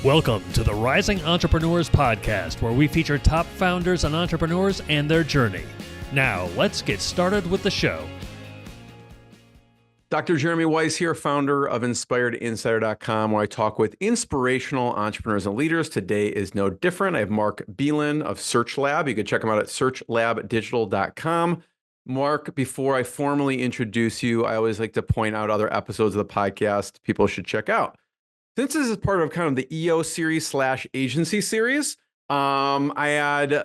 Welcome to the Rising Entrepreneurs Podcast, where we feature top founders and entrepreneurs and their journey. Now, let's get started with the show. Dr. Jeremy Weiss here, founder of InspiredInsider.com, where I talk with inspirational entrepreneurs and leaders. Today is no different. I have Mark Bealin of SearchLab. You can check him out at searchlabdigital.com. Mark, before I formally introduce you, I always like to point out other episodes of the podcast people should check out. Since this is part of kind of the EO series / agency series, I had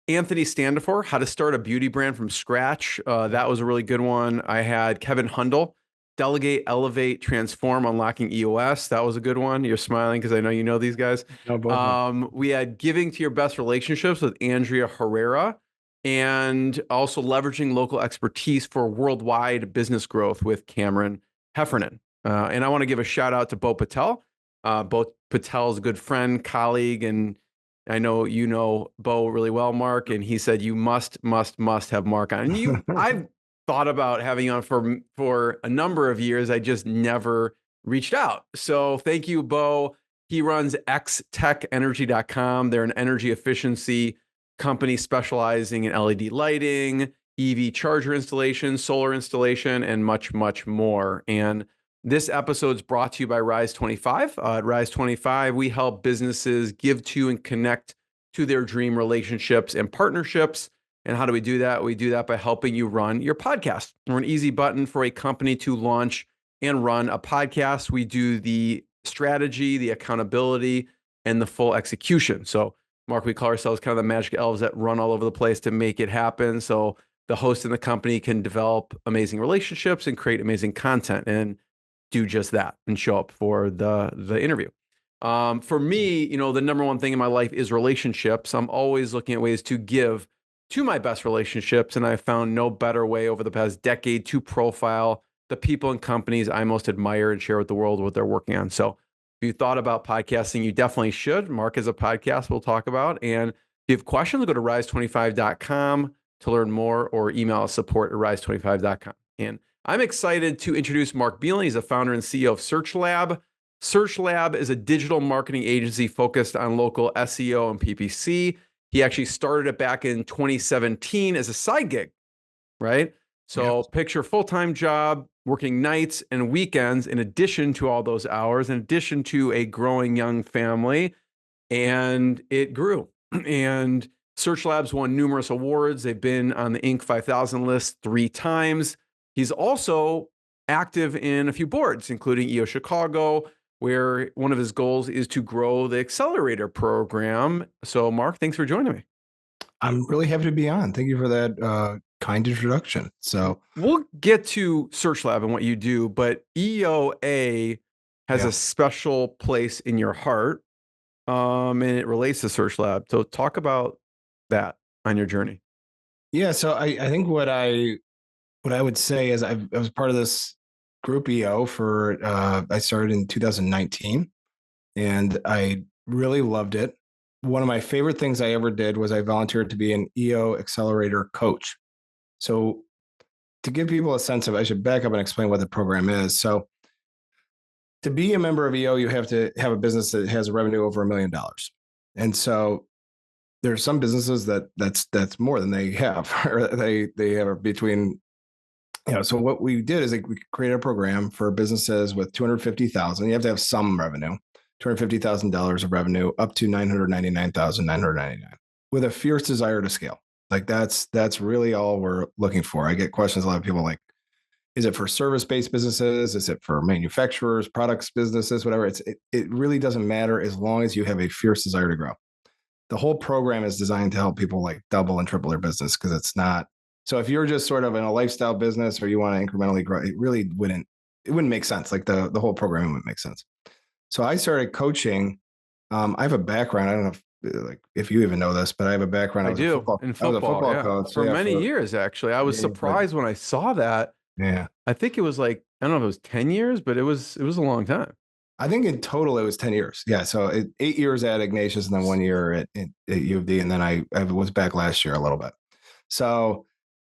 Anthony Standifor, How to Start a Beauty Brand from Scratch. That was a really good one. I had Kevin Hundle, Delegate, Elevate, Transform, Unlocking EOS. That was a good one. You're smiling because I know you know these guys. No, we had Giving to Your Best Relationships with Andrea Herrera, and also Leveraging Local Expertise for Worldwide Business Growth with Cameron Heffernan. And I want to give a shout out to Bo Patel. Bo Patel's a good friend, colleague, and I know you know Bo really well, Mark. And he said you must have Mark on. And I've thought about having you on for a number of years. I just never reached out. So thank you, Bo. He runs xtechenergy.com. They're an energy efficiency company specializing in LED lighting, EV charger installation, solar installation, and much more. And this episode is brought to you by Rise 25. At Rise 25, we help businesses give to and connect to their dream relationships and partnerships. And how do we do that? We do that by helping you run your podcast. We're an easy button for a company to launch and run a podcast. We do the strategy, the accountability, and the full execution. So, Mark, we call ourselves kind of the magic elves that run all over the place to make it happen. So the host and the company can develop amazing relationships and create amazing content and do just that and show up for the interview. For me, the number one thing in my life is relationships. I'm always looking at ways to give to my best relationships, and I found no better way over the past decade to profile the people and companies I most admire and share with the world what they're working on. So if you thought about podcasting, you definitely should. Mark has a podcast we'll talk about. And if you have questions, go to rise25.com to learn more, or email us support@rise25.com. And I'm excited to introduce Mark Bealin. He's the founder and CEO of SearchLab. SearchLab is a digital marketing agency focused on local SEO and PPC. He actually started it back in 2017 as a side gig, right? So Picture full-time job, working nights and weekends in addition to all those hours, in addition to a growing young family, and it grew. And SearchLab's won numerous awards. They've been on the Inc. 5000 list 3 times. He's also active in a few boards, including EO Chicago, where one of his goals is to grow the Accelerator program. So, Mark, thanks for joining me. I'm really happy to be on. Thank you for that kind introduction. So we'll get to SearchLab and what you do, but EOA has a special place in your heart, and it relates to SearchLab. So talk about that on your journey. Yeah, so I think what I would say is I was part of this group EO for I started in 2019, and I really loved it. One of my favorite things I ever did was I volunteered to be an EO Accelerator coach. So to give people a sense of, I should back up and explain what the program is. So to be a member of EO, you have to have a business that has a revenue over $1 million. And so there are some businesses that's more than they have, or they have between, so what we did is we created a program for businesses with 250,000. You have to have some revenue, $250,000 of revenue up to $999,999 with a fierce desire to scale. Like that's really all we're looking for. I get questions, a lot of people like, is it for service-based businesses? Is it for manufacturers, products, businesses, whatever? It really doesn't matter as long as you have a fierce desire to grow. The whole program is designed to help people like double and triple their business, because it's not. So if you're just sort of in a lifestyle business or you want to incrementally grow, it wouldn't make sense. Like the whole program wouldn't make sense. So I started coaching. I have a background. I don't know if you even know this, but I have a background. I do in football. I was a football coach for many years, actually. I was surprised when I saw that. Yeah. I think it was like, I don't know if it was 10 years, but it was a long time. I think in total it was 10 years. Yeah. So 8 years at Ignatius and then 1 year at U of D. And then I was back last year a little bit. So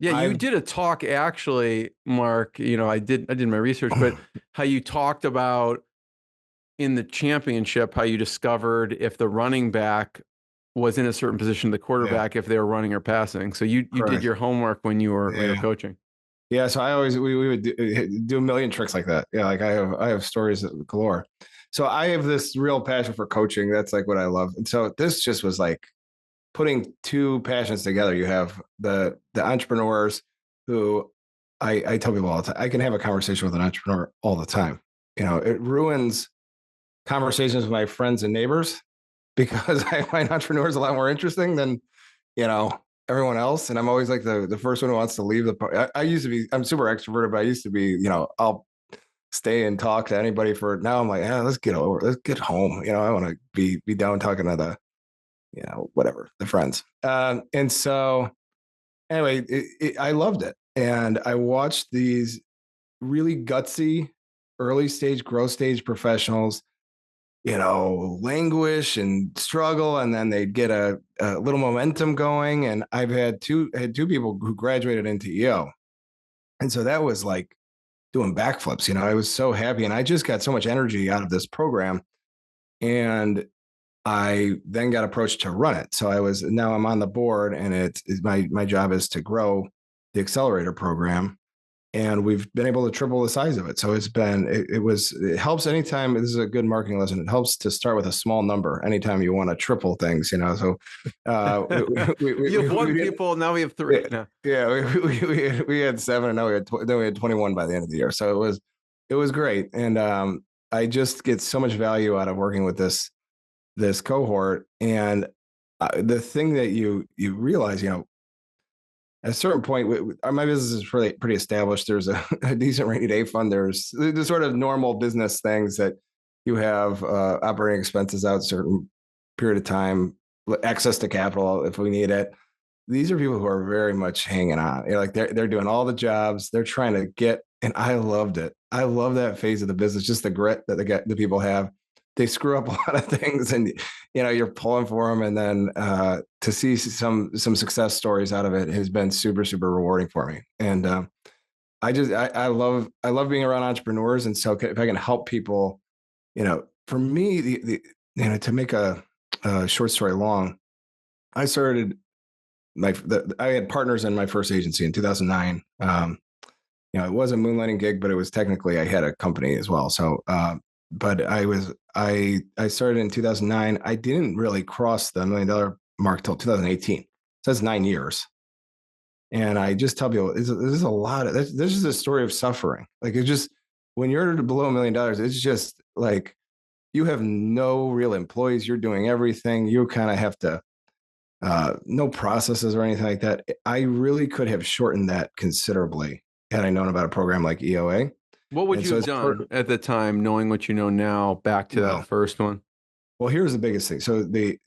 yeah, you did a talk actually, Mark, I did my research, but how you talked about in the championship, how you discovered if the running back was in a certain position, the quarterback, if they were running or passing. So you did your homework when you were coaching. Yeah. So I always, we would do a million tricks like that. Yeah. Like I have stories galore. So I have this real passion for coaching. That's like what I love. And so this just was like putting two passions together. You have the entrepreneurs who I tell people all the time, I can have a conversation with an entrepreneur all the time. You know, it ruins conversations with my friends and neighbors because I find entrepreneurs a lot more interesting than, you know, everyone else. And I'm always like the first one who wants to leave the party. I used to be, I'm super extroverted, but I used to be, you know, I'll stay and talk to anybody now I'm like, let's get home. You know, I want to be down talking to the, you know, whatever, the friends. And so anyway, I loved it. And I watched these really gutsy early stage, growth stage professionals, you know, languish and struggle, and then they'd get a little momentum going. And I've had two people who graduated into EO. And so that was like doing backflips. You know, I was so happy, and I just got so much energy out of this program. And I then got approached to run it. So now I'm on the board, and it's my job is to grow the Accelerator program. And we've been able to triple the size of it. So it helps anytime. This is a good marketing lesson. It helps to start with a small number anytime you want to triple things, you know. So you have one people, now we have three. We had 7, and now we had 21 by the end of the year. So it was great. And I just get so much value out of working with this cohort. And the thing that you realize, you know, at a certain point, my business is pretty established. There's a decent rainy day fund. There's the sort of normal business things that you have, operating expenses out a certain period of time, access to capital if we need it. These are people who are very much hanging on. You know, like they're doing all the jobs. They're trying to get, and I loved it. I love that phase of the business, just the grit that the people have. They screw up a lot of things, and you know, you're pulling for them. And then to see some success stories out of it has been super, super rewarding for me. And I love being around entrepreneurs. And so if I can help people, you know, for me, you know, to make a short story long, I started I had partners in my first agency in 2009. You know, it was a moonlighting gig, but it was technically, I had a company as well. So, but I started in 2009. I didn't really cross the $1 million mark till 2018. So that's 9 years. And I just tell people, this is a lot of, this is a story of suffering. Like, it's just, when you're below $1 million, it's just like, you have no real employees. You're doing everything. You kind of have to, no processes or anything like that. I really could have shortened that considerably had I known about a program like EOA. What would you have done at the time, knowing what you know now, back to that first one? Well, here's the biggest thing. So they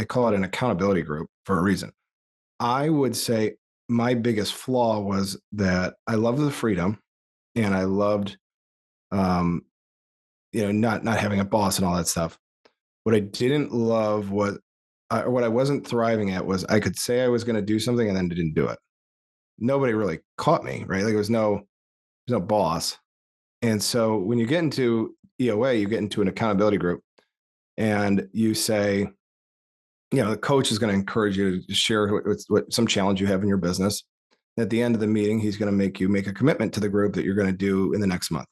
call it an accountability group for a reason. I would say my biggest flaw was that I loved the freedom, and I loved, you know, not having a boss and all that stuff. What I didn't love was, what I wasn't thriving at was, I could say I was going to do something and then didn't do it. Nobody really caught me, right? Like, there's no boss. And so when you get into EOA, you get into an accountability group, and you say, you know, the coach is going to encourage you to share what some challenge you have in your business. At the end of the meeting, he's going to make you make a commitment to the group that you're going to do in the next month.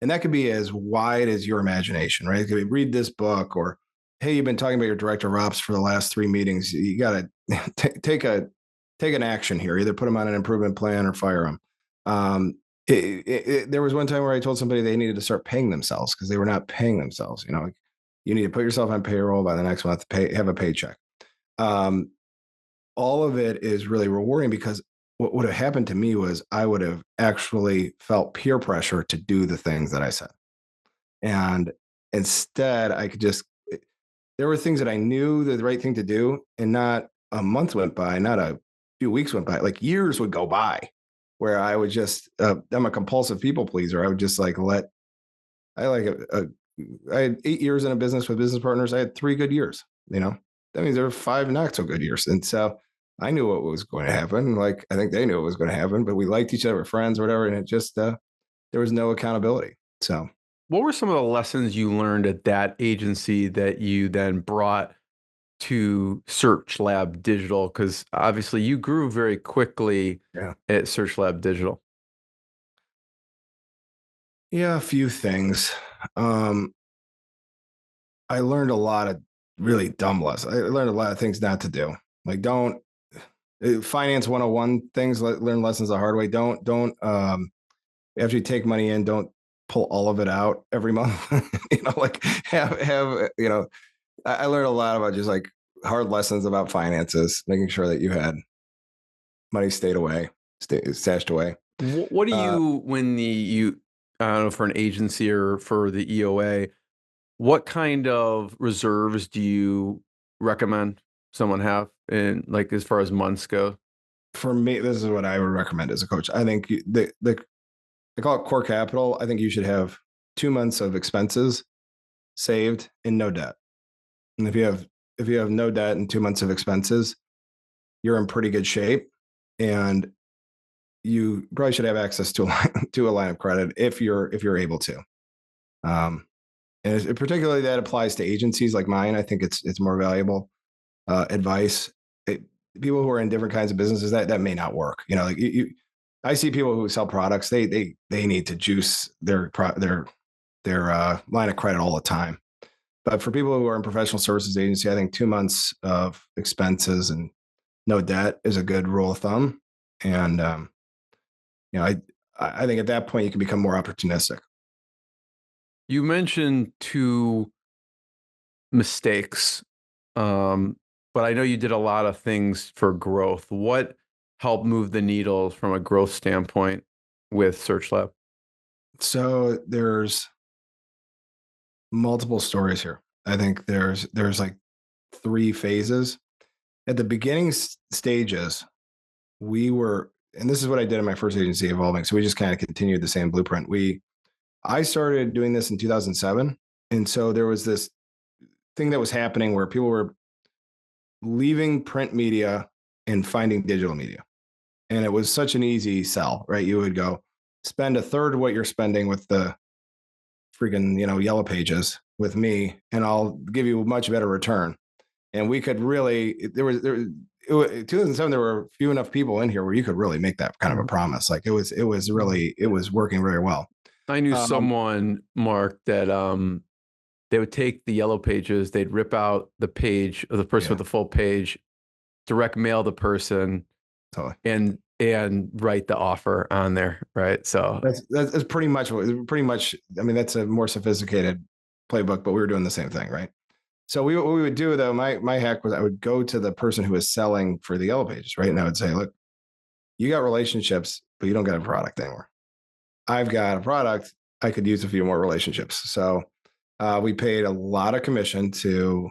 And that could be as wide as your imagination, right? It could be, read this book, or, hey, you've been talking about your director of ops for the last 3 meetings. You got to take an action here. Either put them on an improvement plan or fire them. There was one time where I told somebody they needed to start paying themselves because they were not paying themselves. You know, like, you need to put yourself on payroll by the next month, have a paycheck. All of it is really rewarding, because what would have happened to me was I would have actually felt peer pressure to do the things that I said. And instead, there were things that I knew the right thing to do, and not a month went by, not a few weeks went by, like years would go by, where I would just, I'm a compulsive people pleaser. I would just like I had 8 years in a business with business partners. I had 3 good years, you know, that means there were 5 not so good years. And so I knew what was going to happen. Like, I think they knew what was going to happen, but we liked each other, friends or whatever. And it just, there was no accountability. So What were some of the lessons you learned at that agency that you then brought to SearchLab Digital? Because obviously you grew very quickly Yeah. at SearchLab Digital. Yeah, a few things. Um, I learned a lot of really dumb lessons. I learned a lot of things not to do. Like don't finance 101 things, learn lessons the hard way. Don't after you take money in, don't pull all of it out every month. Like have I learned a lot about just like hard lessons about finances, making sure that you had money stashed away. What do Uh, you, when I don't know, for an agency or for the EOA, what kind of reserves do you recommend someone have in, like, as far as months go? for me, this is what I would recommend as a coach. I think they call it core capital. I think you should have 2 months of expenses saved and no debt. And if you have no debt and 2 months of expenses, you're in pretty good shape. And you probably should have access to a line of credit if you're able to. Um, and particularly that applies to agencies like mine. I think it's more valuable advice. People who are in different kinds of businesses that may not work. Like I see people who sell products. They need to juice their line of credit all the time. But for people who are in professional services agency, I think 2 months of expenses and no debt is a good rule of thumb. And I think at that point you can become more opportunistic. You mentioned two mistakes, but I know you did a lot of things for growth. What helped move the needle from a growth standpoint with SearchLab? So there's multiple stories here. I think there's like three phases. At the beginning stages, we were, and this is what I did in my first agency, Evolving. So we just kind of continued the same blueprint. I started doing this in 2007, and so there was this thing that was happening where people were leaving print media and finding digital media. And it was such an easy sell, right? You would go spend a third of what you're spending with the freaking, yellow pages with me, and I'll give you a much better return. And we could really, there was 2007, there were few enough people in here where you could really make that kind of a promise. Like it was working very well. I knew Um, someone, Mark, that they would take the yellow pages, they'd rip out the page of the person Yeah. with the full page, direct mail the person, totally. and write the offer on there, right? So That's pretty much I mean, that's a more sophisticated playbook, but we were doing the same thing, right? So what we would do though, my hack was I would go to the person who was selling for the yellow pages, right? And I would say, look, you got relationships, but you don't got a product anymore. I've got a product. I could use a few more relationships. So we paid a lot of commission to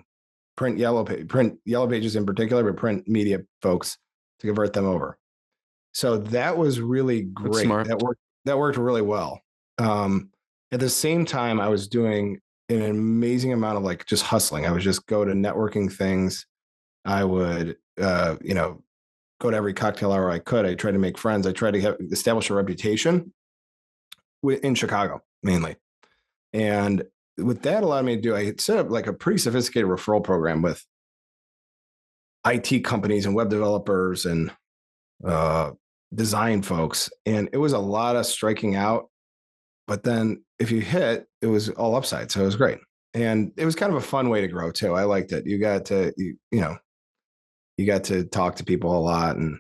print yellow pages in particular, but print media folks to convert them over. So that was really that's great. smart. That worked really well. At the same time, I was doing an amazing amount of like just hustling. I would just go to networking things. I would, go to every cocktail hour I could. I tried to make friends. I tried to establish a reputation in Chicago mainly. And what that allowed me to do, I had set up like a pretty sophisticated referral program with IT companies and web developers and uh, design folks. And it was a lot of striking out. But then if you hit, it was all upside. So it was great. And it was kind of a fun way to grow too. I liked it. You got to talk to people a lot and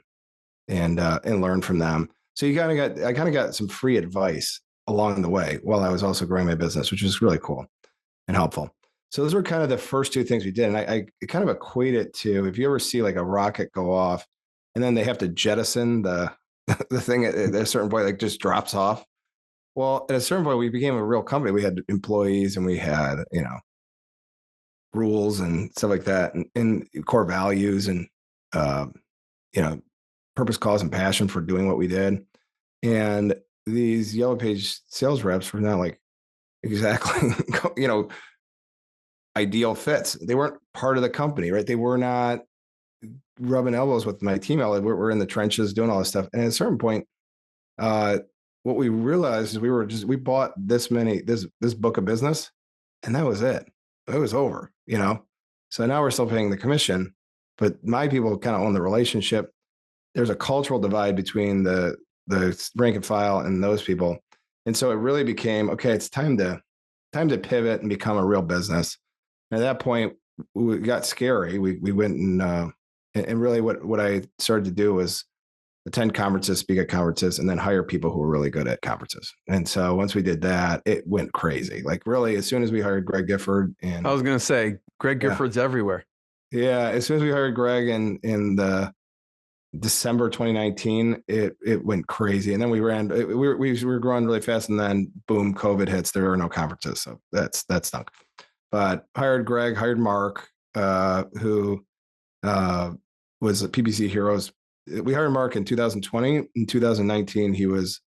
learn from them. So I kind of got some free advice along the way while I was also growing my business, which was really cool and helpful. So those were kind of the first two things we did. And I kind of equate it to, if you ever see like a rocket go off and then they have to jettison the the thing at a certain point, like just drops off. Well, at a certain point, we became a real company. We had employees and we had, rules and stuff like that, and core values and, um, you know, purpose, cause, and passion for doing what we did. And these yellow page sales reps were not like exactly, ideal fits. They weren't part of the company, right? They were not rubbing elbows with my team. We're in the trenches doing all this stuff. And at a certain point, what we realized is we bought this book of business, and that was it. It was over, So now we're still paying the commission, but my people kind of own the relationship. There's a cultural divide between the rank and file and those people. And so it really became, okay, it's time to pivot and become a real business. And at that point, we got scary. We went and really what I started to do was attend conferences, speak at conferences, and then hire people who were really good at conferences. And so once we did that, it went crazy. Like really, as soon as we hired Greg Gifford, and I was going to say, Greg Gifford's everywhere. Yeah, as soon as we hired Greg in the December 2019, it went crazy, and then we were growing really fast, and then boom, COVID hits. There were no conferences, so that stunk. But hired Greg, hired Mark, who was a PPC Heroes. We hired Mark in 2020. In 2019, he was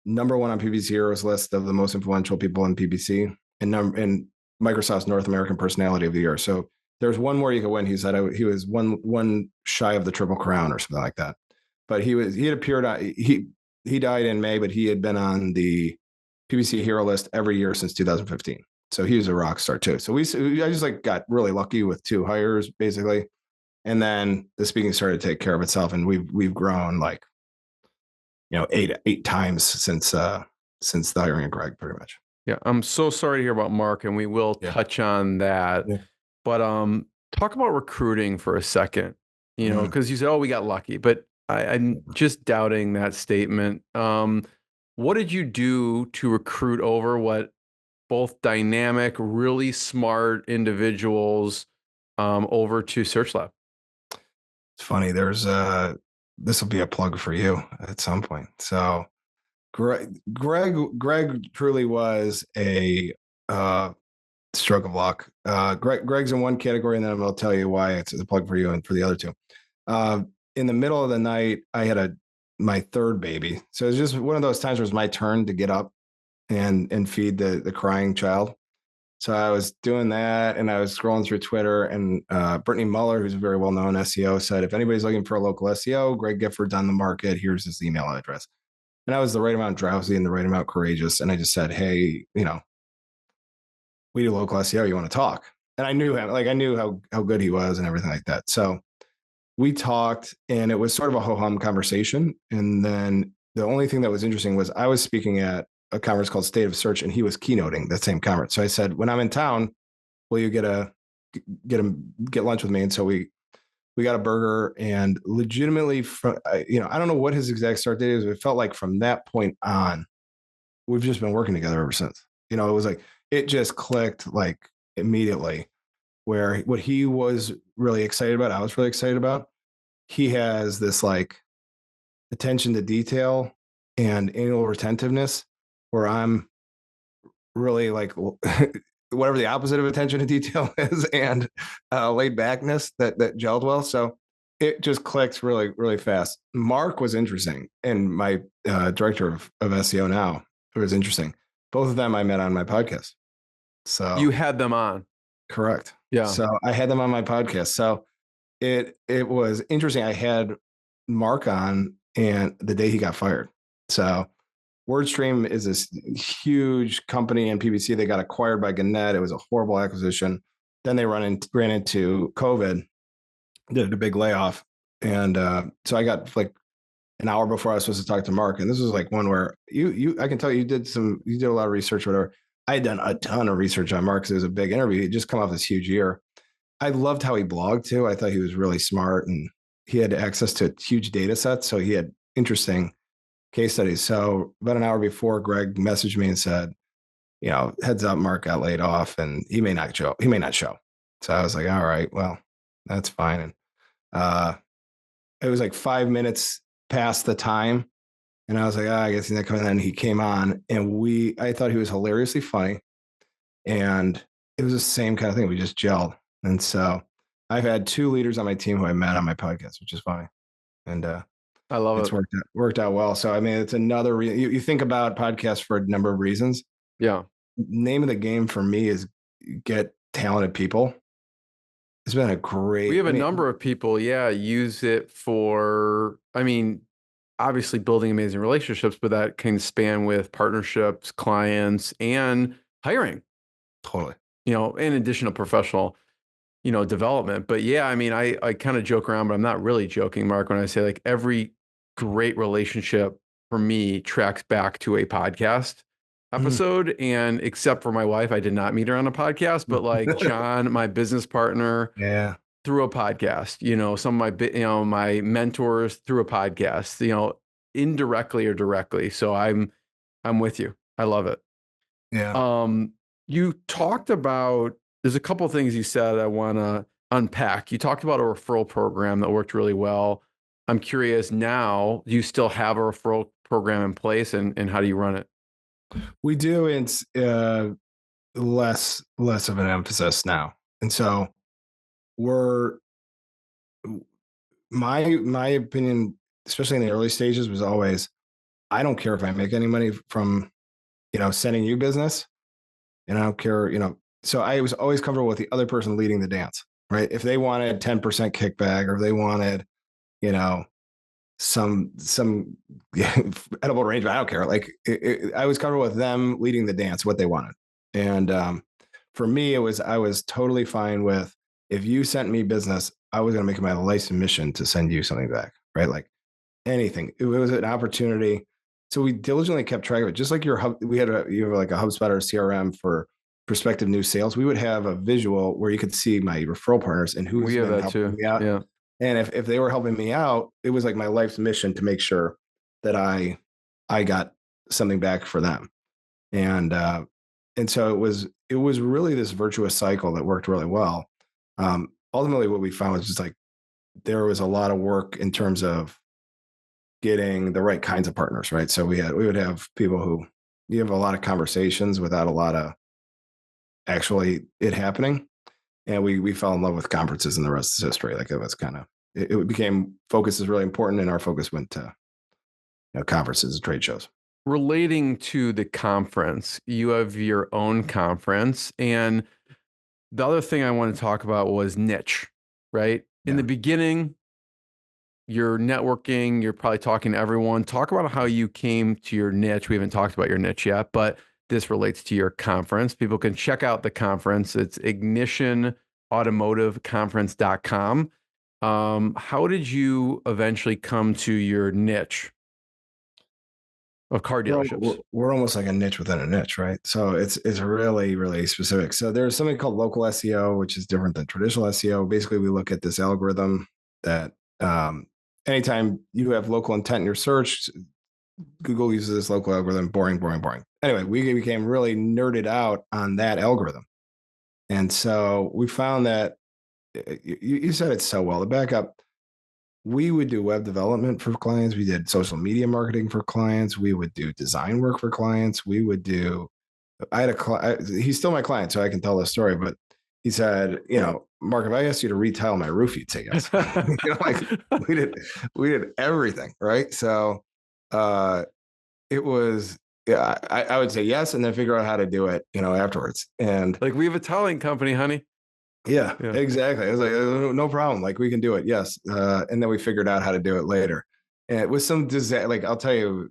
number one on PPC Heroes list of the most influential people in PPC, and Microsoft's North American Personality of the Year. So there's one more you could win. He said he was one shy of the Triple Crown or something like that. But he had appeared on he died in May, but he had been on the PPC Hero list every year since 2015. So he was a rock star too. So I just got really lucky with 2 hires basically. And then the speaking started to take care of itself, and we've grown like 8 times since the hiring of Greg, pretty much. Yeah, I'm so sorry to hear about Mark, and we will touch on that. Yeah. But talk about recruiting for a second, because you said, "Oh, we got lucky," but I'm just doubting that statement. What did you do to recruit over what both dynamic, really smart individuals over to SearchLab? It's funny. This will be a plug for you at some point. So Greg truly was a stroke of luck. Greg's in one category, and then I'm going to tell you why it's a plug for you and for the other 2. In the middle of the night, I had my 3rd baby. So it's just one of those times where it's my turn to get up and feed the crying child. So I was doing that, and I was scrolling through Twitter, and Brittany Muller, who's a very well-known SEO, said, if anybody's looking for a local SEO, Greg Gifford's on the market. Here's his email address. And I was the right amount drowsy and the right amount courageous. And I just said, hey, we do local SEO. You want to talk? And I knew him, I knew how good he was and everything like that. So we talked, and it was sort of a ho-hum conversation. And then the only thing that was interesting was I was speaking at a conference called State of Search, and he was keynoting that same conference. So I said, when I'm in town, will you get lunch with me? And so we got a burger, and legitimately I don't know what his exact start date is, but it felt like from that point on, we've just been working together ever since. It was like, it just clicked like immediately, where what he was really excited about, I was really excited about. He has this like attention to detail and anal retentiveness, where I'm really like whatever the opposite of attention to detail is, and laid backness that gelled well. So it just clicked really, really fast. Mark was interesting, and my director of SEO now, it was interesting. Both of them I met on my podcast. So you had them on. Correct. Yeah. So I had them on my podcast. So it was interesting. I had Mark on, and the day he got fired. So WordStream is this huge company in PPC. They got acquired by Gannett. It was a horrible acquisition. Then they ran into COVID, did a big layoff. And so I got like an hour before I was supposed to talk to Mark. And this was like one where I can tell you did a lot of research or whatever. I had done a ton of research on Mark because it was a big interview. He'd just come off this huge year. I loved how he blogged too. I thought he was really smart, and he had access to huge data sets. So he had interesting case studies. So about an hour before, Greg messaged me and said, heads up, Mark got laid off, and he may not show. So I was like, all right, well, that's fine. And it was like 5 minutes past the time, and I was like, I guess he's not coming. And then he came on, and I thought he was hilariously funny, and it was the same kind of thing. We just gelled. And so I've had 2 leaders on my team who I met on my podcast, which is funny. And I love it's worked out well. So, I mean, it's another reason you think about podcasts for a number of reasons. Yeah. Name of the game for me is get talented people. It's been a great. We have a number of people, use it for. I mean, obviously building amazing relationships, but that can span with partnerships, clients, and hiring, Totally. in addition to professional, development. But yeah, I mean, I kind of joke around, but I'm not really joking, Mark, when I say like every great relationship for me tracks back to a podcast Mm. episode. And except for my wife, I did not meet her on a podcast, but like John, my business partner, Yeah. through a podcast, some of my mentors through a podcast, indirectly or directly. So I'm with you. I love it. Yeah. You talked about, there's a couple of things you said I want to unpack. You talked about a referral program that worked really well. I'm curious now, do you still have a referral program in place, and how do you run it? We do. It's less of an emphasis now. And so we're my opinion, especially in the early stages, was always, I don't care if I make any money from, sending you business, and I don't care, so I was always comfortable with the other person leading the dance, right? If they wanted 10% kickback, or if they wanted, you know, some edible arrangement, I don't care. Like I was comfortable with them leading the dance, what they wanted. And for me, I was totally fine with, if you sent me business, I was going to make it my life's mission to send you something back, right? Like anything. It was an opportunity. So we diligently kept track of it. Just like you have like a HubSpot or a CRM for prospective new sales. We would have a visual where you could see my referral partners and who's We have been that helping too. me out. Yeah. And if they were helping me out, it was like my life's mission to make sure that I got something back for them. And so it was really this virtuous cycle that worked really well. Ultimately, what we found was just like there was a lot of work in terms of getting the right kinds of partners, right? So we would have people who, you have a lot of conversations without a lot of actually it happening. And we fell in love with conferences, and the rest is history. Like it was kind of, it became, focus is really important, and our focus went to conferences and trade shows. Relating to the conference, you have your own conference, and the other thing I want to talk about was niche, right? In Yeah. the beginning, you're networking, you're probably talking to everyone. Talk about how you came to your niche. We haven't talked about your niche yet, but this relates to your conference. People can check out the conference. It's ignitionautomotiveconference.com. How did you eventually come to your niche of car dealerships? We're almost like a niche within a niche, right? So it's really, really specific. So there's something called local SEO, which is different than traditional SEO. Basically, we look at this algorithm that anytime you have local intent in your search, Google uses this local algorithm. Boring, boring, boring. Anyway, we became really nerded out on that algorithm. And so we found that you said it so well. To back up, we would do web development for clients. We did social media marketing for clients. We would do design work for clients. We would do, I had a client, he's still my client, so I can tell the story, but he said, Mark, if I asked you to retile my roof, you'd say yes. Like we did everything. Right. So it was, yeah, I would say yes, and then figure out how to do it, afterwards. And like, we have a tiling company, honey. Yeah, exactly. I was like, no problem. Like we can do it. Yes. And then we figured out how to do it later. And it was some disaster. Like I'll tell you,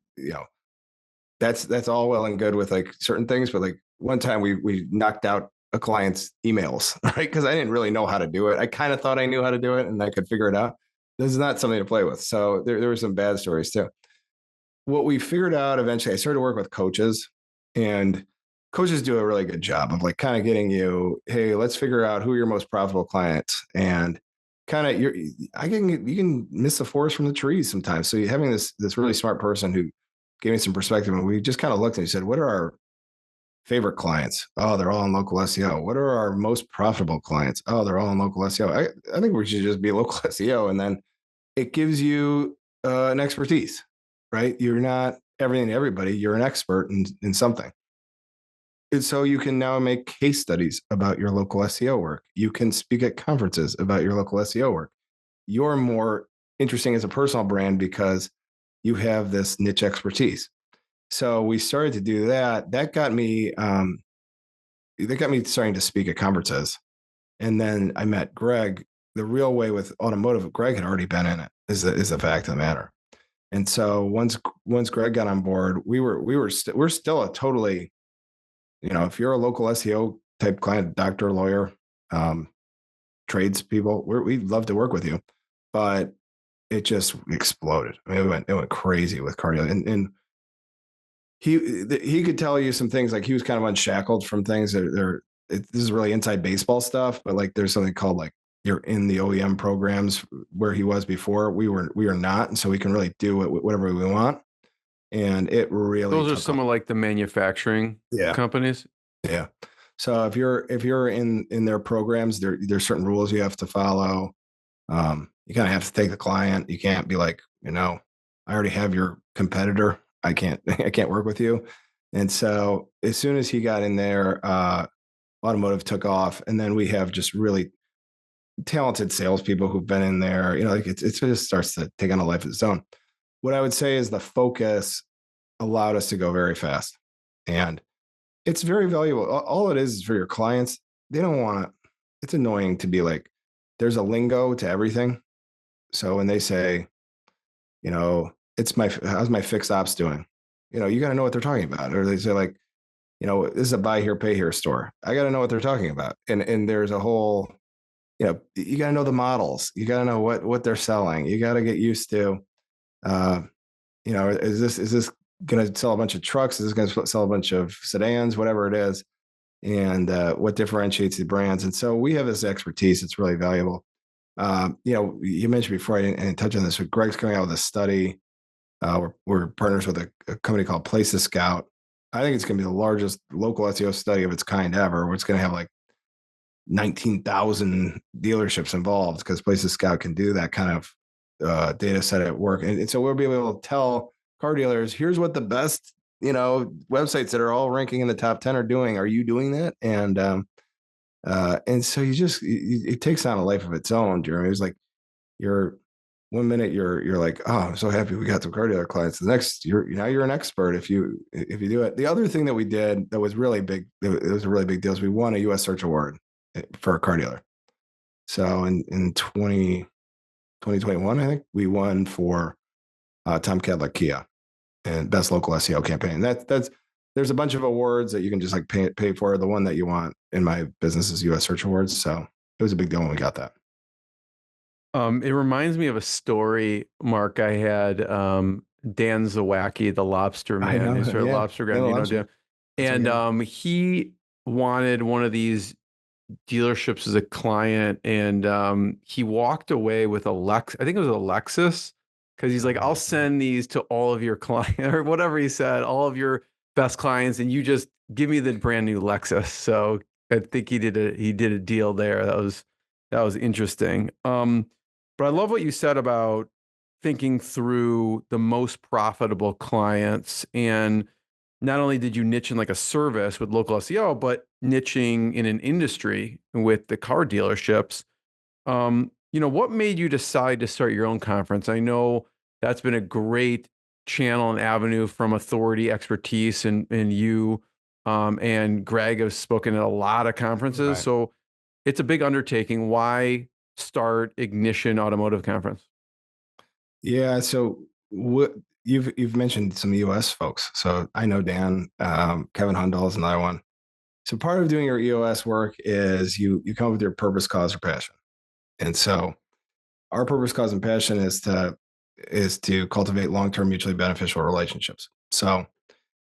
that's all well and good with like certain things, but like one time we knocked out a client's emails, right? Because I didn't really know how to do it. I kind of thought I knew how to do it and I could figure it out. This is not something to play with. So there were some bad stories too. What we figured out eventually, I started to work with coaches, and coaches do a really good job of like kind of getting you, hey, let's figure out who are your most profitable clients, and kind of you can miss the forest from the trees sometimes. So having this really smart person who gave me some perspective, and we just kind of looked and he said, what are our favorite clients? Oh, they're all in local SEO. What are our most profitable clients? Oh, they're all in local SEO. I think we should just be local SEO, and then it gives you an expertise, right? You're not everything to everybody. You're an expert in something. And so you can now make case studies about your local SEO work. You can speak at conferences about your local SEO work. You're more interesting as a personal brand because you have this niche expertise. So we started to do that. That got me starting to speak at conferences. And then I met Greg. The real way with automotive, Greg had already been in it, is the fact of the matter. And so once Greg got on board, we're still a totally, if you're a local SEO type client, doctor, lawyer, tradespeople, we'd love to work with you. But it just exploded. I mean, it went crazy with cardio, and he could tell you some things, like he was kind of unshackled from things this is really inside baseball stuff, but like there's something called like you're in the OEM programs where he was before. We are not, and so we can really do whatever we want. And it really Those are some of like the manufacturing companies. Yeah. So if you're in their programs, there's certain rules you have to follow. You kind of have to take the client. You can't be like, I already have your competitor. I can't work with you. And so as soon as he got in there, automotive took off. And then we have just really talented salespeople who've been in there. Like it just starts to take on a life of its own. What I would say is the focus allowed us to go very fast. And it's very valuable. All it is for your clients. They don't want to, it's annoying to be like, there's a lingo to everything. So when they say, how's my fixed ops doing? You got to know what they're talking about. Or they say like, this is a buy here, pay here store. I got to know what they're talking about. And there's a whole, you got to know the models. You got to know what they're selling. You got to get used to, is this going to sell a bunch of trucks? Is this going to sell a bunch of sedans, whatever it is? And what differentiates the brands. And so we have this expertise. It's really valuable. You mentioned before, I didn't touch on this, but Greg's coming out with a study. We're partners with a company called Places Scout. I think it's going to be the largest local SEO study of its kind ever, where it's going to have like 19,000 dealerships involved, because Places Scout can do that kind of data set at work. And so we'll be able to tell car dealers, here's what the best, websites that are all ranking in the top 10 are doing. Are you doing that? And so it takes on a life of its own, Jeremy. It's like you're 1 minute you're like, oh, I'm so happy we got some car dealer clients. The next, you're an expert if you do it. The other thing that we did that was really big, it was a really big deal, is we won a US Search Award for a car dealer. So in 2021, I think we won for Tom Cadillac Kia and best local SEO campaign. There's a bunch of awards that you can just like pay for. The one that you want in my business is US Search Awards. So it was a big deal when we got that. It reminds me of a story, Mark. I had Dan Zawacki, the lobster man, who's a lobster guy, Dan. And he wanted one of these dealerships as a client, and he walked away with I think it was a Lexus, because he's like, I'll send these to all of your clients, or whatever he said, all of your best clients, and you just give me the brand new Lexus. So I think he did a deal there. That was interesting. But I love what you said about thinking through the most profitable clients. And not only did you niche in like a service with local SEO, but niching in an industry with the car dealerships. What made you decide to start your own conference? I know that's been a great channel and avenue from authority, expertise, and you and Greg have spoken at a lot of conferences. Right. So it's a big undertaking. Why start Ignition Automotive Conference? Yeah. So you've mentioned some US folks. So I know Dan, Kevin Hundall is another one. So part of doing your EOS work is you come up with your purpose, cause, or passion. And so our purpose, cause, and passion is to cultivate long-term mutually beneficial relationships. So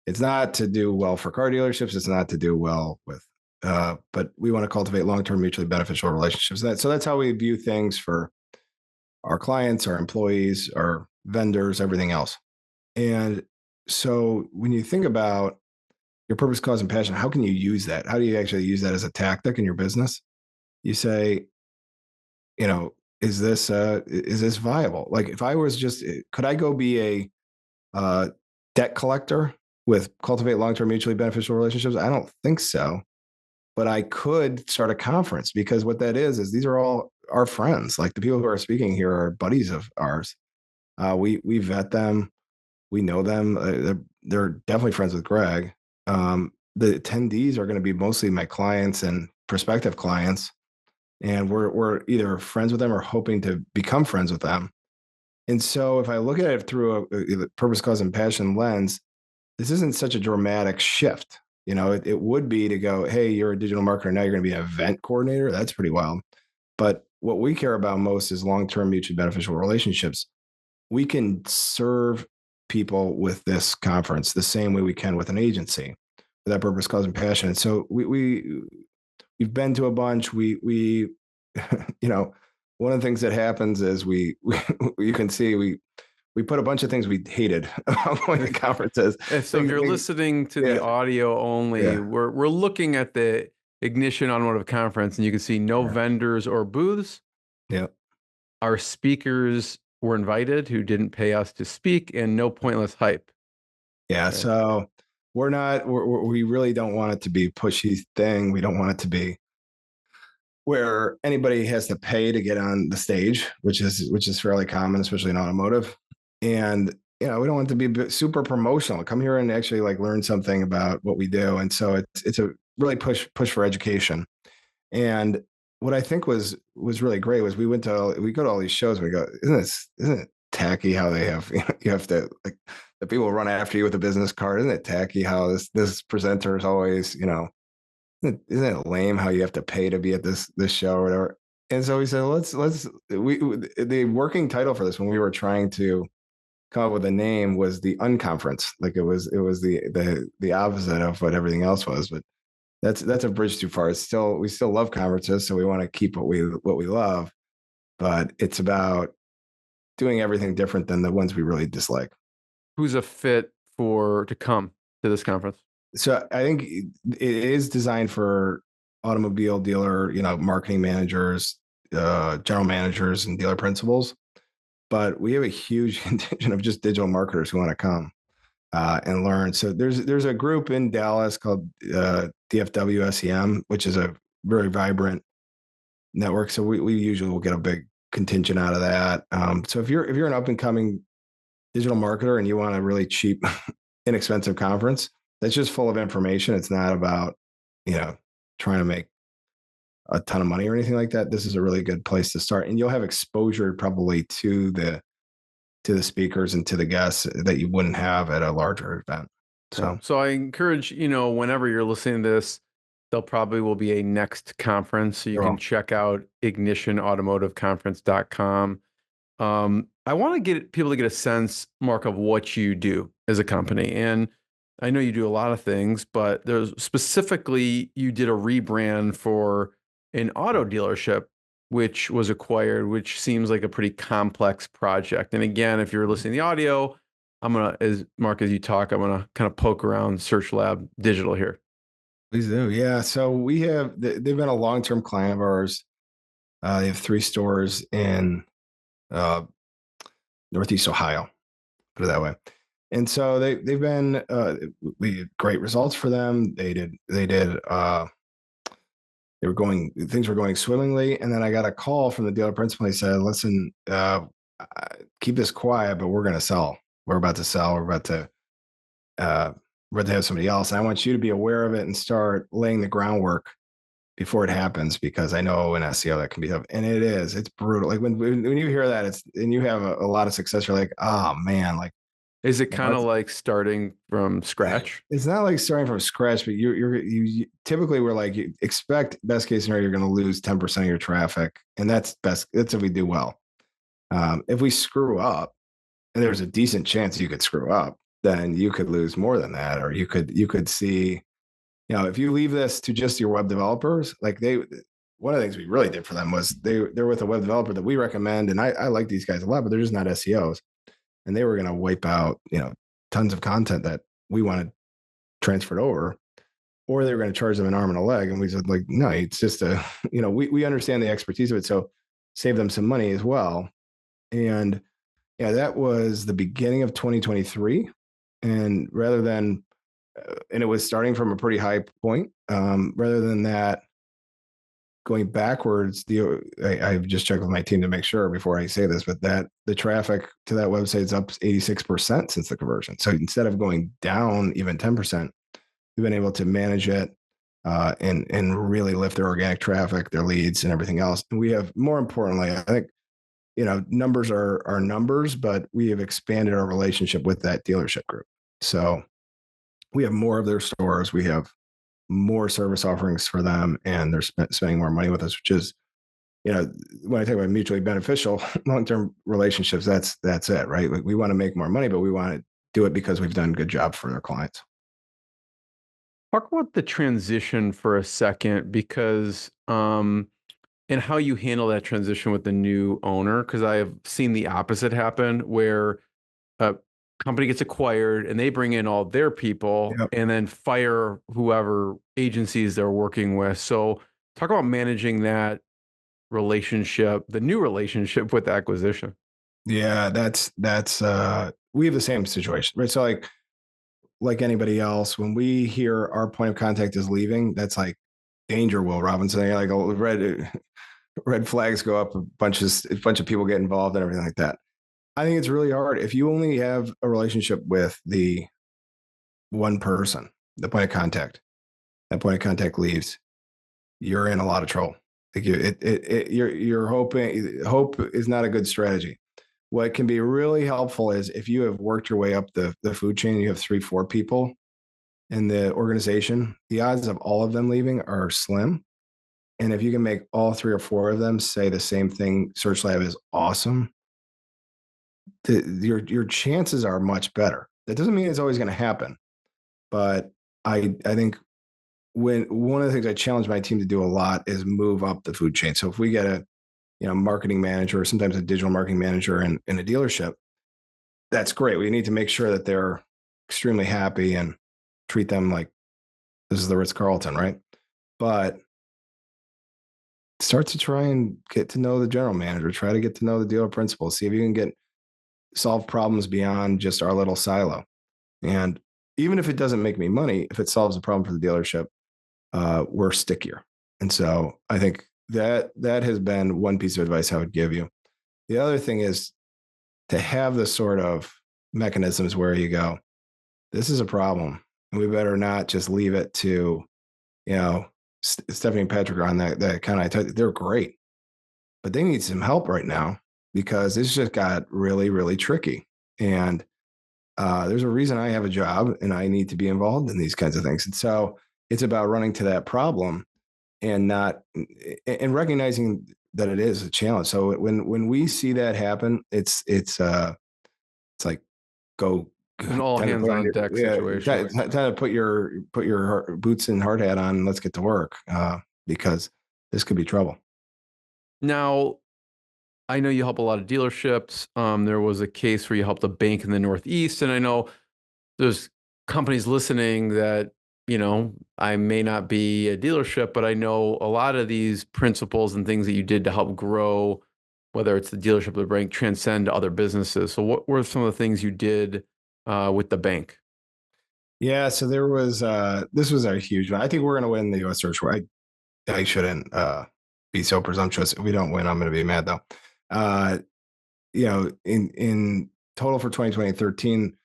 it's not to do well for car dealerships. It's not to do well with, but we want to cultivate long-term mutually beneficial relationships. So that's how we view things for our clients, our employees, our vendors, everything else. And so when you think about your purpose, cause, and passion, how can you use that? How do you actually use that as a tactic in your business? You say, is this viable? Like if I was could I go be a debt collector with cultivate long-term mutually beneficial relationships? I don't think so, but I could start a conference, because what that is these are all our friends. Like the people who are speaking here are buddies of ours. We vet them. We know them. They're definitely friends with Greg. The attendees are going to be mostly my clients and prospective clients. And we're either friends with them or hoping to become friends with them. And so if I look at it through a purpose, cause, and passion lens, this isn't such a dramatic shift. It would be to go, hey, you're a digital marketer. Now you're going to be an event coordinator. That's pretty wild. But what we care about most is long-term mutually beneficial relationships. We can serve people with this conference the same way we can with an agency, with that purpose, cause, and passion. And so we've been to a bunch. We one of the things that happens is you can see we put a bunch of things we hated about going to conferences. And so if you're listening to the audio only, we're looking at the Ignition Automotive Conference, and you can see no vendors or booths. Yeah. Our speakers were invited who didn't pay us to speak, and no pointless hype. Yeah. Okay. So we really don't want it to be a pushy thing. We don't want it to be where anybody has to pay to get on the stage, which is fairly common, especially in automotive. And we don't want it to be super promotional. Come here and actually learn something about what we do. And so it's a really push for education. And what I think was really great was we go to all these shows and we go, isn't it tacky how they have you have to the people run after you with a business card? Isn't it tacky how this presenter is always isn't it lame how you have to pay to be at this show or whatever? And so we said, the working title for this when we were trying to come up with a name was the unconference. It was the opposite of what everything else was, but that's a bridge too far. We still love conferences, so we want to keep what we love, but it's about doing everything different than the ones we really dislike. Who's a fit to come to this conference? So I think it is designed for automobile dealer, marketing managers, general managers, and dealer principals. But we have a huge contingent of just digital marketers who want to come and learn. So there's a group in Dallas called DFW SEM, which is a very vibrant network. So we usually will get a big contingent out of that. So if you're an up and coming digital marketer and you want a really cheap, inexpensive conference that's just full of information, it's not about trying to make a ton of money or anything like that, this is a really good place to start. And you'll have exposure probably to the speakers and to the guests that you wouldn't have at a larger event. So I encourage, whenever you're listening to this, there probably will be a next conference. So you can check out ignitionautomotiveconference.com. I want to get people to get a sense, Mark, of what you do as a company. And I know you do a lot of things, but there's specifically, you did a rebrand for an auto dealership, which was acquired, which seems like a pretty complex project. And again, if you're listening to the audio, as you talk, I'm going to kind of poke around SearchLab Digital here. Please do. Yeah. So they've been a long-term client of ours. They have 3 stores in Northeast Ohio, put it that way. And so they've been, we had great results for them. Things were going swimmingly. And then I got a call from the dealer principal. He said, listen, keep this quiet, but we're going to sell. We're about to sell. We're about to have somebody else. And I want you to be aware of it and start laying the groundwork before it happens, because I know in SEO that can be tough. And it's brutal. Like when you hear that, and you have a lot of success, you're like, oh man, is it kind of like starting from scratch? It's not like starting from scratch, but you typically you expect best case scenario, you're going to lose 10% of your traffic. And that's if we do well. If we screw up, and there's a decent chance you could screw up, then you could lose more than that. Or you could see, if you leave this to just your web developers, one of the things we really did for them was they're with a web developer that we recommend. And I like these guys a lot, but they're just not SEOs. And they were going to wipe out, tons of content that we wanted transferred over, or they were going to charge them an arm and a leg. And we said, no, it's just we understand the expertise of it. So save them some money as well. And yeah, that was the beginning of 2023. And rather than, and it was starting from a pretty high point, rather than that, going backwards, I've just checked with my team to make sure before I say this, but that the traffic to that website is up 86% since the conversion. So instead of going down even 10%, we've been able to manage it and really lift their organic traffic, their leads, and everything else. And we have, more importantly, I think numbers are numbers, but we have expanded our relationship with that dealership group. So we have more of their stores. We have more service offerings for them, and they're spending more money with us, which is, when I talk about mutually beneficial long-term relationships, that's it, right? Like, we want to make more money, but we want to do it because we've done a good job for their clients. Talk about the transition for a second, because and how you handle that transition with the new owner, because I have seen the opposite happen, where a company gets acquired and they bring in all their people Yep. and then fire whoever agencies they're working with. So talk about managing that relationship, the new relationship with acquisition. Yeah, that's we have the same situation, right? So like anybody else, when we hear our point of contact is leaving, that's like danger, Will Robinson. Like, red flags go up, a bunch of people get involved and everything like that. I think it's really hard if you only have a relationship with the one person, the point of contact. That point of contact leaves, you're in a lot of trouble. Like, you're hoping. Hope is not a good strategy. What can be really helpful is if you have worked your way up the food chain, you have 3-4 people in the organization, the odds of all of them leaving are slim. And if you can make all 3 or 4 of them say the same thing, SearchLab is awesome, your chances are much better. That doesn't mean it's always going to happen, but I think when one of the things I challenge my team to do a lot is move up the food chain. So if we get a marketing manager, or sometimes a digital marketing manager in a dealership, that's great. We need to make sure that they're extremely happy and treat them like this is the Ritz-Carlton, right? But start to try and get to know the general manager, try to get to know the dealer principal, see if you can solve problems beyond just our little silo. And even if it doesn't make me money, if it solves a problem for the dealership, we're stickier. And so I think that has been one piece of advice I would give you. The other thing is to have the sort of mechanisms where you go, this is a problem, and we better not just leave it to, Stephanie and Patrick are on that account. They're great, but they need some help right now because it's just got really, really tricky. And there's a reason I have a job and I need to be involved in these kinds of things. And so it's about running to that problem and recognizing that it is a challenge. So when we see that happen, it's like go An all hands on deck situation. Time to put your boots and hard hat on and let's get to work, because this could be trouble. Now, I know you help a lot of dealerships. There was a case where you helped a bank in the Northeast, and I know there's companies listening that, I may not be a dealership, but I know a lot of these principles and things that you did to help grow, whether it's the dealership or the bank, transcend to other businesses. So what were some of the things you did with the bank? Yeah, so there was this was a huge one. I think we're going to win the U.S. Search War. I shouldn't be so presumptuous. If we don't win, I'm going to be mad though. In total for 2013,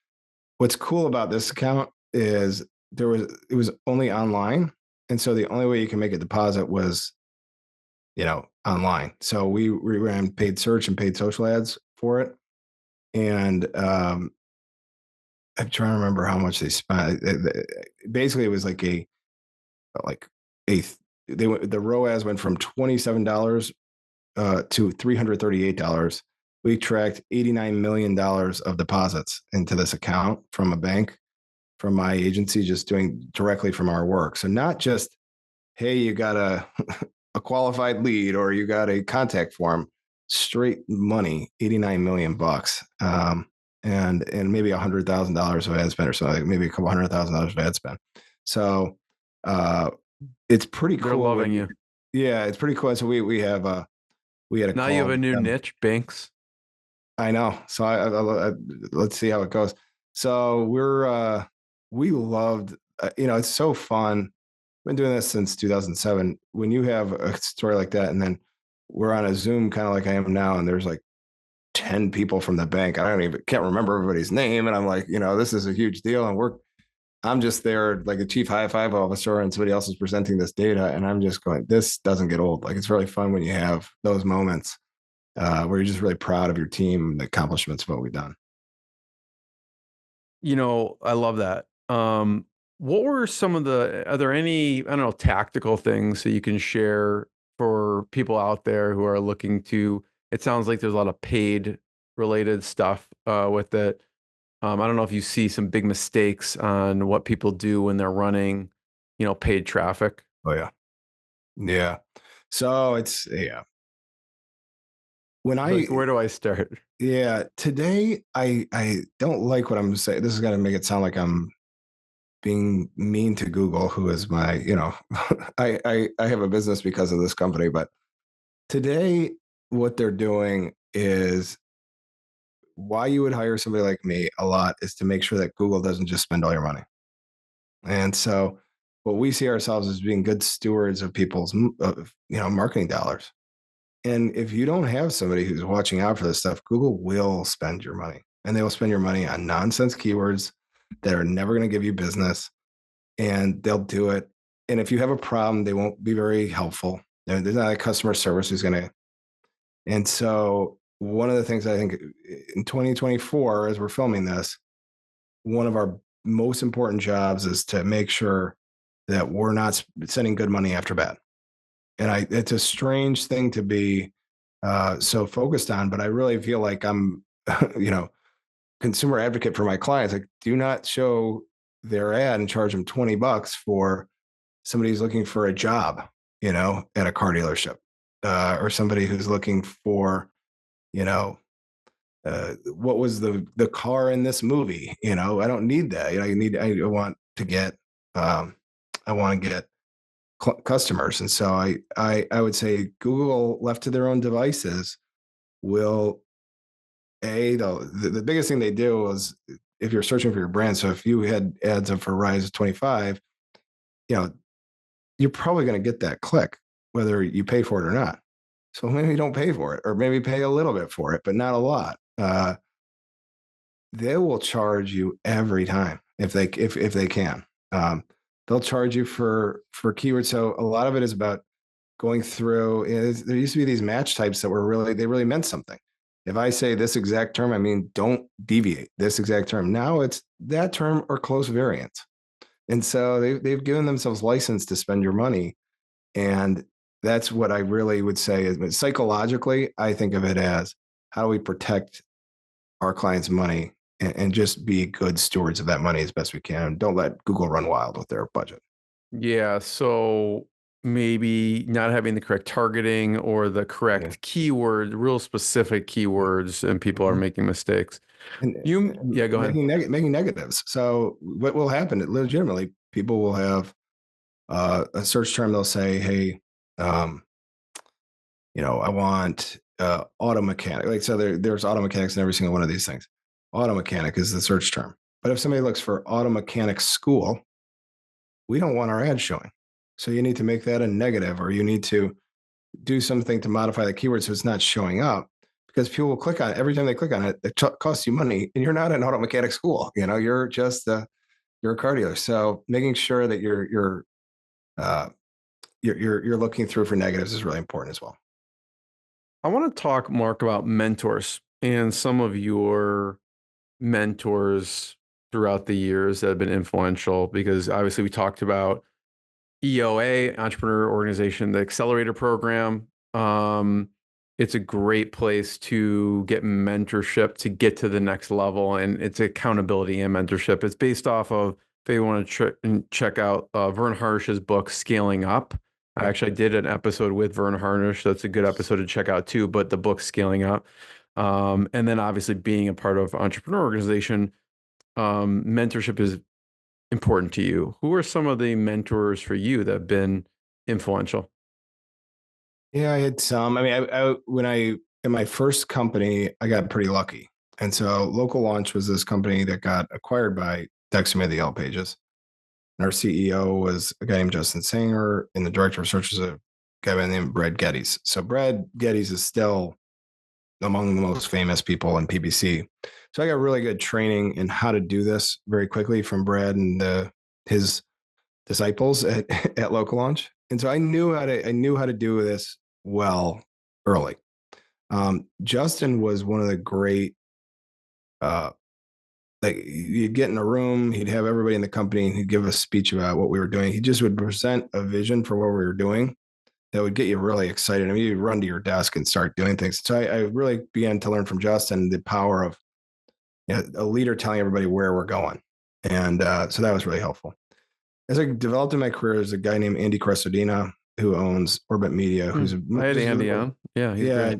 what's cool about this account is it was only online, and so the only way you can make a deposit was, online. So we ran paid search and paid social ads for it, and I'm trying to remember how much they spent. Basically, it was the ROAS went from $27 to $338. We tracked $89 million of deposits into this account from a bank, from my agency, just doing directly from our work. So not just, hey, you got a qualified lead or you got a contact form, straight money, $89 million bucks. And maybe $100,000 of ad spend or something, maybe a couple $100,000 of ad spend. So it's pretty cool. They're loving you. Yeah, it's pretty cool. So we had a now you have a new niche, banks. I know. So I let's see how it goes. So we loved, it's so fun. Been doing this since 2007. When you have a story like that, and then we're on a Zoom, kind of like I am now, and there's like 10 people from the bank. Can't remember everybody's name. And I'm like, this is a huge deal. And I'm just there like a chief high five officer, and somebody else is presenting this data. And I'm just going, this doesn't get old. Like, it's really fun when you have those moments. where you're just really proud of your team and the accomplishments of what we've done. I love that. What were some of are there any, I don't know, tactical things that you can share for people out there who are looking to, it sounds like there's a lot of paid related stuff with it. I don't know if you see some big mistakes on what people do when they're running, paid traffic. Oh yeah. Yeah. So yeah. Like, where do I start? Yeah, today I don't like what I'm saying. This is going to make it sound like I'm being mean to Google, who is my, I have a business because of this company, but today what they're doing is why you would hire somebody like me a lot is to make sure that Google doesn't just spend all your money. And so what we see ourselves as being good stewards of people's marketing dollars. And if you don't have somebody who's watching out for this stuff, Google will spend your money, and they will spend your money on nonsense keywords that are never going to give you business, and they'll do it. And if you have a problem, they won't be very helpful. There's not a customer service who's going to. And so one of the things I think in 2024, as we're filming this, one of our most important jobs is to make sure that we're not sending good money after bad. And it's a strange thing to be so focused on, but I really feel like I'm, consumer advocate for my clients. Like, do not show their ad and charge them $20 for somebody who's looking for a job, at a car dealership, or somebody who's looking for, what was the car in this movie? I don't need that. I want to get, I want to get customers. And so I would say Google, left to their own devices, will the biggest thing they do is, if you're searching for your brand. So if you had ads up for Rise 25, you're probably going to get that click, whether you pay for it or not. So maybe don't pay for it, or maybe pay a little bit for it, but not a lot. They will charge you every time if they can. They'll charge you for keywords. So a lot of it is about going through. There used to be these match types that they really meant something. If I say this exact term, I mean, don't deviate this exact term. Now it's that term or close variants. And so they've given themselves license to spend your money. And that's what I really would say is, psychologically, I think of it as, how do we protect our clients' money and just be good stewards of that money as best we can. Don't let Google run wild with their budget. Yeah. So maybe not having the correct targeting or the correct keyword, real specific keywords, and people are making mistakes. Yeah, go ahead. Making negatives. So what will happen? Legitimately, people will have a search term. They'll say, "Hey, I want auto mechanic." Like, so there's auto mechanics in every single one of these things. Auto mechanic is the search term. But if somebody looks for auto mechanic school, we don't want our ad showing. So you need to make that a negative, or you need to do something to modify the keyword so it's not showing up, because people will click on it. Every time they click on it, it costs you money, and you're not an auto mechanic school. You're just you're a car dealer. So making sure that you're looking through for negatives is really important as well. I want to talk, Mark, about mentors and some of your mentors throughout the years that have been influential, because obviously we talked about EOA, Entrepreneur Organization, the Accelerator program. It's a great place to get mentorship to get to the next level, and it's accountability and mentorship. It's based off of, if you want to check out Vern Harnish's book, Scaling Up. I actually did an episode with Vern Harnish. That's a good episode to check out too, but the book Scaling Up. And then obviously being a part of Entrepreneur Organization, mentorship is important to you. Who are some of the mentors for you that have been influential? Yeah, I had some. I mean, when in my first company, I got pretty lucky. And so Local Launch was this company that got acquired by Dexter made the Yellow Pages. And our CEO was a guy named Justin Sanger, and the director of search was a guy by the name of Brad Geddes. So Brad Geddes is still among the most famous people in PPC. So I got really good training in how to do this very quickly from Brad and his disciples at Local Launch. And so I knew how to do this well early. Justin was one of the great, like you'd get in a room, he'd have everybody in the company and he'd give a speech about what we were doing. He just would present a vision for what we were doing that would get you really excited. I mean, you'd run to your desk and start doing things. So I really began to learn from Justin the power of, you know, a leader telling everybody where we're going. And so that was really helpful. As I developed in my career, there's a guy named Andy Crestodina who owns Orbit Media, who's I had Andy on. Yeah, he's yeah. great.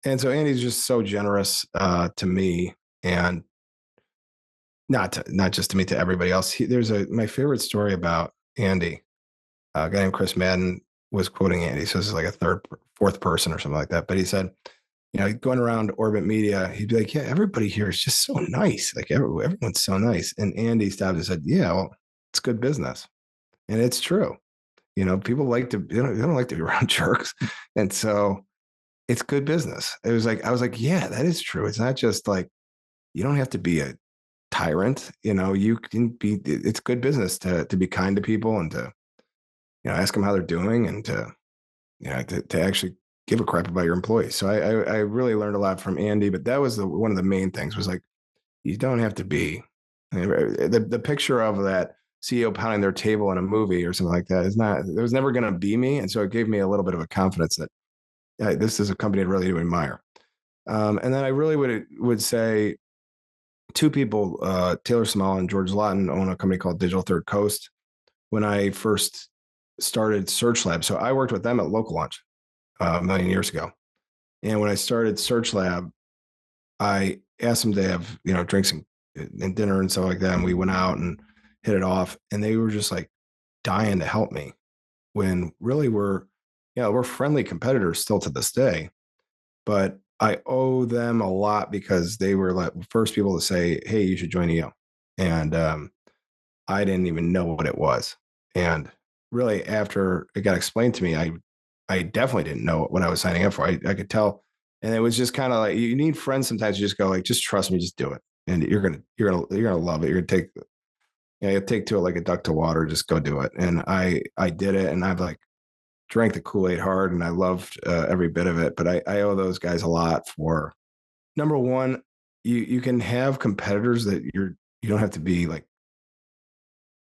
And so Andy's just so generous to me, and not just to me, to everybody else. There's my favorite story about Andy. A guy named Chris Madden was quoting Andy. So this is like a fourth person or something like that. But he said, you know, going around Orbit Media, he'd be like, yeah, everybody here is just so nice. Like everyone's so nice. And Andy stopped and said, yeah, well, it's good business. And it's true. You know, people like to, they don't like to be around jerks. And so it's good business. It was like, I was like, yeah, that is true. It's not just like, you don't have to be a tyrant. You know, you can be, it's good business to be kind to people and to, you know, ask them how they're doing and to, you know, to actually give a crap about your employees. So I really learned a lot from Andy, but that was one of the main things was like, you don't have to be the picture of that CEO pounding their table in a movie or something like that is not, it was never going to be me. And so it gave me a little bit of a confidence that this is a company I really do admire. And then I really would say two people, Taylor Small and George Lawton, own a company called Digital Third Coast. When I first started SearchLab, so I worked with them at Local Launch a million years ago. And when I started SearchLab, I asked them to have, you know, drinks and dinner and stuff like that. And we went out and hit it off. And they were just like dying to help me when really we're friendly competitors still to this day. But I owe them a lot because they were like the first people to say, hey, you should join EO. And I didn't even know what it was. And really, after it got explained to me, I definitely didn't know what I was signing up for. I could tell. And it was just kind of like you need friends sometimes. You just go like, just trust me, just do it. And you're gonna love it. You're gonna take, you know, you take to it like a duck to water, just go do it. And I did it, and I've like drank the Kool-Aid hard, and I loved every bit of it. But I owe those guys a lot for number one. You can have competitors that you don't have to be like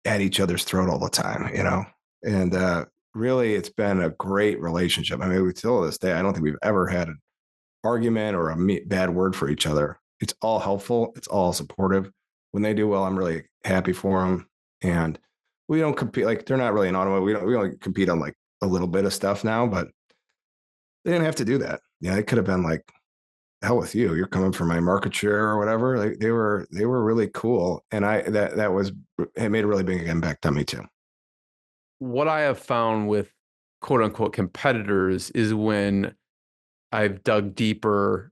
at each other's throat all the time, you know. And really, it's been a great relationship. I mean, we still to this day, I don't think we've ever had an argument or a bad word for each other. It's all helpful. It's all supportive. When they do well, I'm really happy for them. And we don't compete, like they're not really an automotive. We only compete on like a little bit of stuff now, but they didn't have to do that. Yeah, it could have been like, hell with you. You're coming for my market share or whatever. Like they were really cool. And it made a really big impact on me too. What I have found with quote unquote competitors is when I've dug deeper,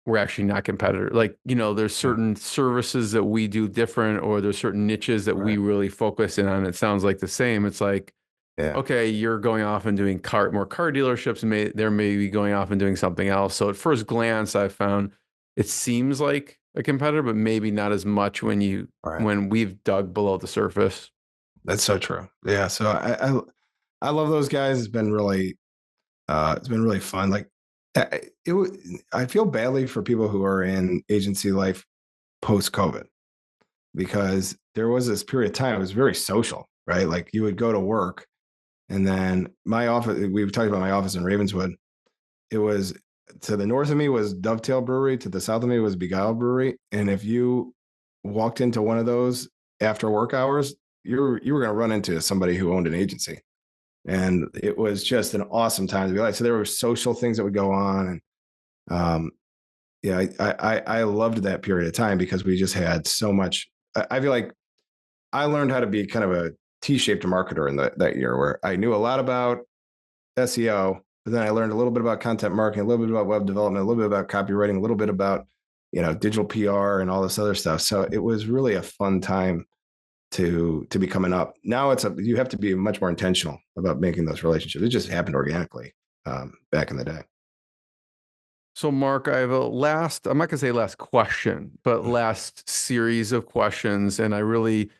we're actually not competitors. Like, you know, there's certain services that we do different, or there's certain niches that we really focus in on. It sounds like the same. It's like, okay, you're going off and doing more car dealerships, and they're maybe going off and doing something else. So at first glance, I found it seems like a competitor, but maybe not as much when we've dug below the surface. That's so true. Yeah. So I love those guys. It's been really fun. Like I feel badly for people who are in agency life post COVID, because there was this period of time, it was very social, right? Like you would go to work, and then my office, we've talked about my office in Ravenswood. It was to the north of me was Dovetail Brewery, to the south of me was Beguile Brewery. And if you walked into one of those after work hours, you were going to run into somebody who owned an agency. And it was just an awesome time to be like, so there were social things that would go on. And yeah, I loved that period of time because we just had so much. I feel like I learned how to be kind of a T-shaped marketer in that year, where I knew a lot about SEO, but then I learned a little bit about content marketing, a little bit about web development, a little bit about copywriting, a little bit about, you know, digital PR and all this other stuff. So it was really a fun time to be coming up. Now you have to be much more intentional about making those relationships. It just happened organically back in the day. So Mark, I have I'm not going to say last question, but last series of questions. And I really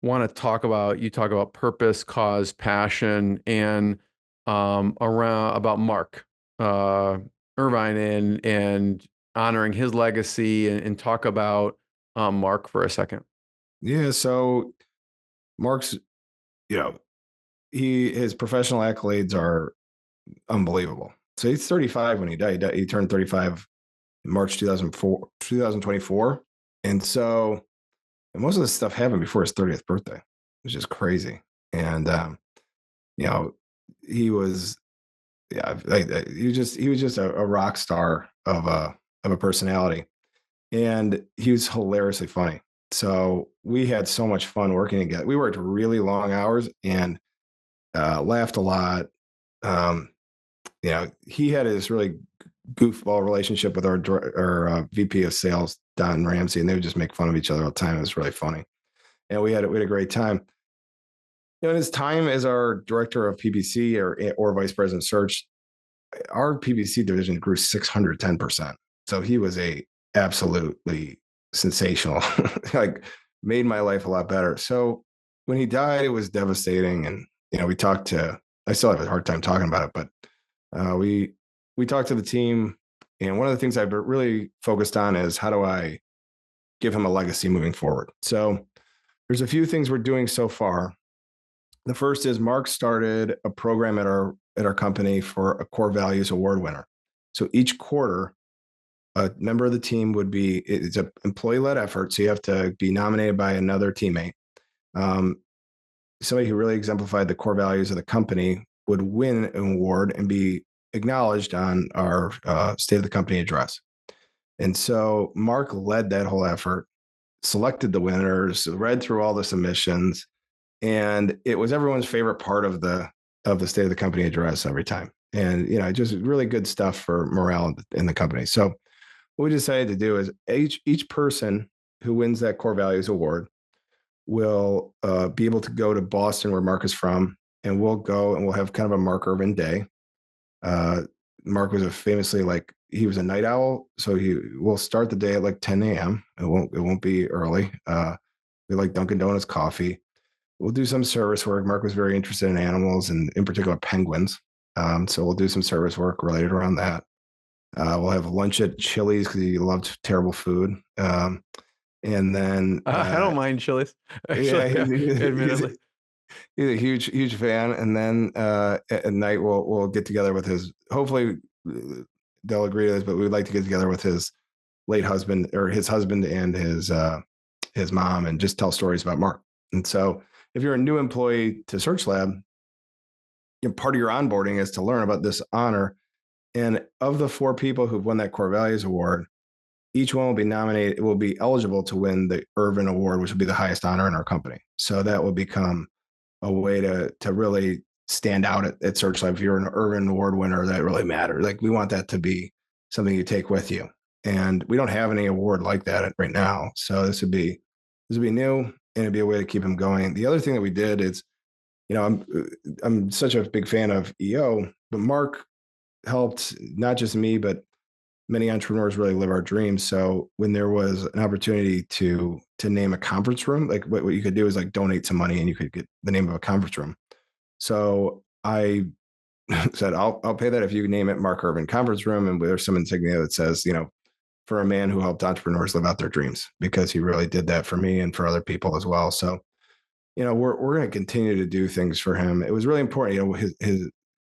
want to talk about purpose, cause, passion, and about Mark. Irvine and honoring his legacy and talk about Mark for a second. Yeah. So Mark's, his professional accolades are unbelievable. So he's 35 when he died. He turned 35 in March 2024. And so most of this stuff happened before his 30th birthday, which is crazy. And, he was, he was just a rock star of a personality, and he was hilariously funny. So we had so much fun working together. We worked really long hours and laughed a lot. He had this really goofball relationship with our VP of sales, Don Ramsey, and they would just make fun of each other all the time. It was really funny. And we had a great time. In his time as our director of PPC or vice president search, our PPC division grew 610%. So he was a absolutely sensational, like made my life a lot better. So when he died, it was devastating. And, I still have a hard time talking about it, but we talked to the team. And one of the things I've really focused on is how do I give him a legacy moving forward? So there's a few things we're doing so far. The first is Mark started a program at our company for a core values award winner. So each quarter, a member of the team it's an employee-led effort. So you have to be nominated by another teammate. Somebody who really exemplified the core values of the company would win an award and be acknowledged on our state of the company address. And so Mark led that whole effort, selected the winners, read through all the submissions, and it was everyone's favorite part of the state of the company address every time. And, just really good stuff for morale in the company. So what we decided to do is each person who wins that core values award will be able to go to Boston, where Mark is from, and we'll go and we'll have kind of a Mark Irvine day. Mark was he was a night owl. So we'll start the day at like 10 a.m. It won't be early. We like Dunkin' Donuts coffee. We'll do some service work. Mark was very interested in animals and in particular penguins. So we'll do some service work related around that. We'll have lunch at Chili's because he loved terrible food. And then I don't mind Chili's. Admittedly. He's a huge fan. And then at night we'll get together with hopefully they'll agree to this, but we'd like to get together with his late husband or his husband and his mom and just tell stories about Mark. And so if you're a new employee to SearchLab, part of your onboarding is to learn about this honor. And of the 4 people who've won that core values award, each one will be nominated. It will be eligible to win the Irvine Award, which will be the highest honor in our company. So that will become a way to really stand out at SearchLab. If you're an Irvine Award winner, that really matters. Like we want that to be something you take with you. And we don't have any award like that right now. So this would be new, and it'd be a way to keep him going. The other thing that we did is, I'm such a big fan of EO, but Mark helped not just me, but many entrepreneurs really live our dreams. So when there was an opportunity to name a conference room, like what you could do is like donate some money and you could get the name of a conference room. So I said, I'll pay that if you name it Mark Irvine Conference Room. And there's some insignia that says, for a man who helped entrepreneurs live out their dreams, because he really did that for me and for other people as well. So, we're going to continue to do things for him. It was really important,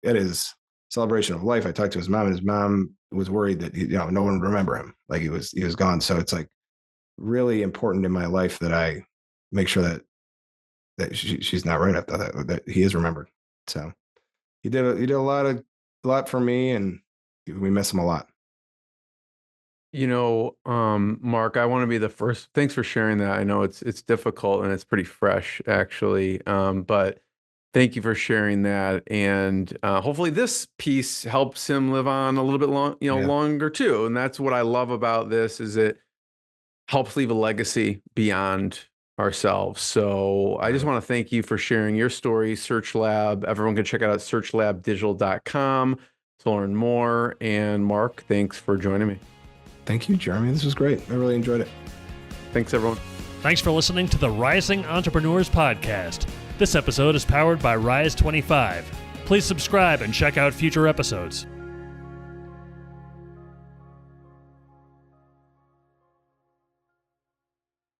at his celebration of life, I talked to his mom, and his mom was worried that no one would remember him, like he was gone. So it's like really important in my life that I make sure that she's not right after that he is remembered. So he did a lot for me, and we miss him a lot. Mark, I want to be the first. Thanks for sharing that. I know it's difficult and it's pretty fresh, actually. But thank you for sharing that. And hopefully this piece helps him live on a little bit longer too. And that's what I love about this, is it helps leave a legacy beyond ourselves. So I just want to thank you for sharing your story, SearchLab. Everyone can check out searchlabdigital.com to learn more. And Mark, thanks for joining me. Thank you, Jeremy. This was great. I really enjoyed it. Thanks, everyone. Thanks for listening to the Rising Entrepreneurs Podcast. This episode is powered by Rise 25. Please subscribe and check out future episodes.